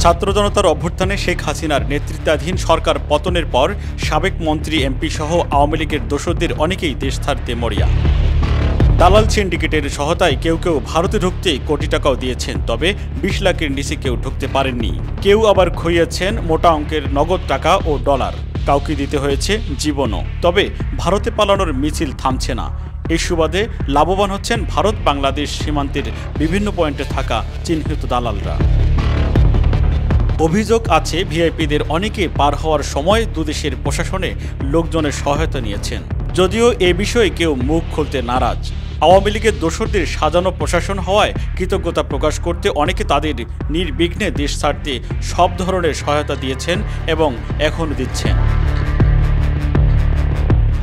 ছাত্র জনতার অভ্যুত্থানে শেখ হাসিনার নেতৃত্বাধীন সরকার পতনের পর সাবেক মন্ত্রী এমপি সহ আওয়ামী লীগের দোসরদের অনেকেই দেশ ছাড়তে মরিয়া। দালাল সিন্ডিকেটের সহায়তায় কেউ কেউ ভারতে ঢুকতে কোটি টাকাও দিয়েছেন, তবে ২০ লাখের নিচে কেউ ঢুকতে পারেননি। কেউ আবার খইয়েছেন মোটা অঙ্কের নগদ টাকা ও ডলার, কাউকে দিতে হয়েছে জীবনও। তবে ভারতে পালানোর মিছিল থামছে না। এই সুবাদে লাভবান হচ্ছেন ভারত বাংলাদেশ সীমান্তের বিভিন্ন পয়েন্টে থাকা চিহ্নিত দালালরা। অভিযোগ আছে ভিআইপিদের অনেকে পার হওয়ার সময় দুদেশের প্রশাসনে লোকজনের সহায়তা নিয়েছেন, যদিও এ বিষয়ে কেউ মুখ খুলতে নারাজ। আওয়ামী লীগের দোসরদের সাজানো প্রশাসন হওয়ায় কৃতজ্ঞতা প্রকাশ করতে অনেকে তাদের নির্বিঘ্নে দেশ ছাড়তে সব ধরনের সহায়তা দিয়েছেন এবং এখনও দিচ্ছেন।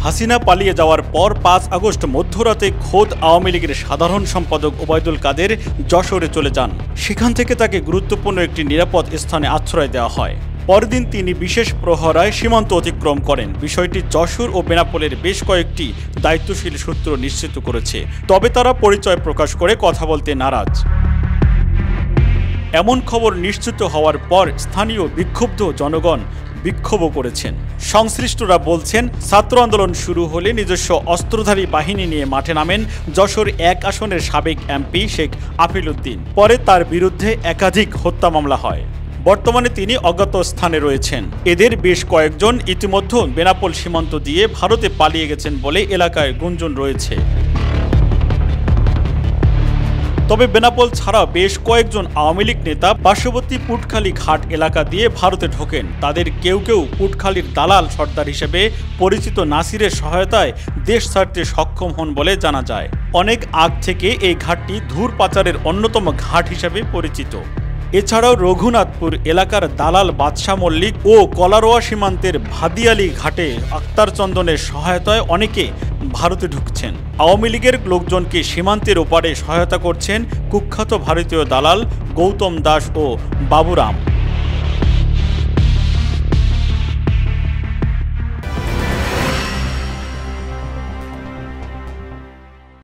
হাসিনা পালিয়ে যাওয়ার পর ৫ আগস্ট মধ্যরাতে খোদ আওয়ামী লীগের সাধারণ সম্পাদক ওবায়দুল কাদের যশোরে চলে যান। সেখান থেকে তাকে গুরুত্বপূর্ণ একটি নিরাপদ স্থানে আশ্রয় দেওয়া হয়। পরদিন তিনি বিশেষ প্রহরায় সীমান্ত অতিক্রম করেন। বিষয়টি যশোর ও বেনাপোলের বেশ কয়েকটি দায়িত্বশীল সূত্র নিশ্চিত করেছে, তবে তারা পরিচয় প্রকাশ করে কথা বলতে নারাজ। এমন খবর নিশ্চিত হওয়ার পর স্থানীয় বিক্ষুব্ধ জনগণ বিক্ষোভও করেছেন। সংশ্লিষ্টরা বলছেন, ছাত্র আন্দোলন শুরু হলে নিজস্ব অস্ত্রধারী বাহিনী নিয়ে মাঠে নামেন যশোর ১ আসনের সাবেক এমপি শেখ আফিল উদ্দিন। পরে তার বিরুদ্ধে একাধিক হত্যা মামলা হয়। বর্তমানে তিনি অজ্ঞাত স্থানে রয়েছেন। এদের বেশ কয়েকজন ইতিমধ্যে বেনাপোল সীমান্ত দিয়ে ভারতে পালিয়ে গেছেন বলে এলাকায় গুঞ্জন রয়েছে। তবে বেনাপোল ছাড়াও বেশ কয়েকজন আওয়ামী লীগ নেতা পার্শ্ববর্তী পুটখালী ঘাট এলাকা দিয়ে ভারতে ঢোকেন। তাদের কেউ কেউ পুটখালীর দালাল সর্দার হিসেবে পরিচিত নাসিরের সহায়তায় দেশ ছাড়তে সক্ষম হন বলে জানা যায়। অনেক আগ থেকে এই ঘাটটি ধুর পাচারের অন্যতম ঘাট হিসেবে পরিচিত। এছাড়াও রঘুনাথপুর এলাকার দালাল বাদশাহ মল্লিক ও কলারোয়া সীমান্তের ভাদিয়ালি ঘাটে আক্তার চন্দনের সহায়তায় অনেকে ভারতে ঢুকছেন। আওয়ামী লীগের লোকজনকে সীমান্তের ওপারে সহায়তা করছেন কুখ্যাত ভারতীয় দালাল গৌতম দাস ও বাবুরাম।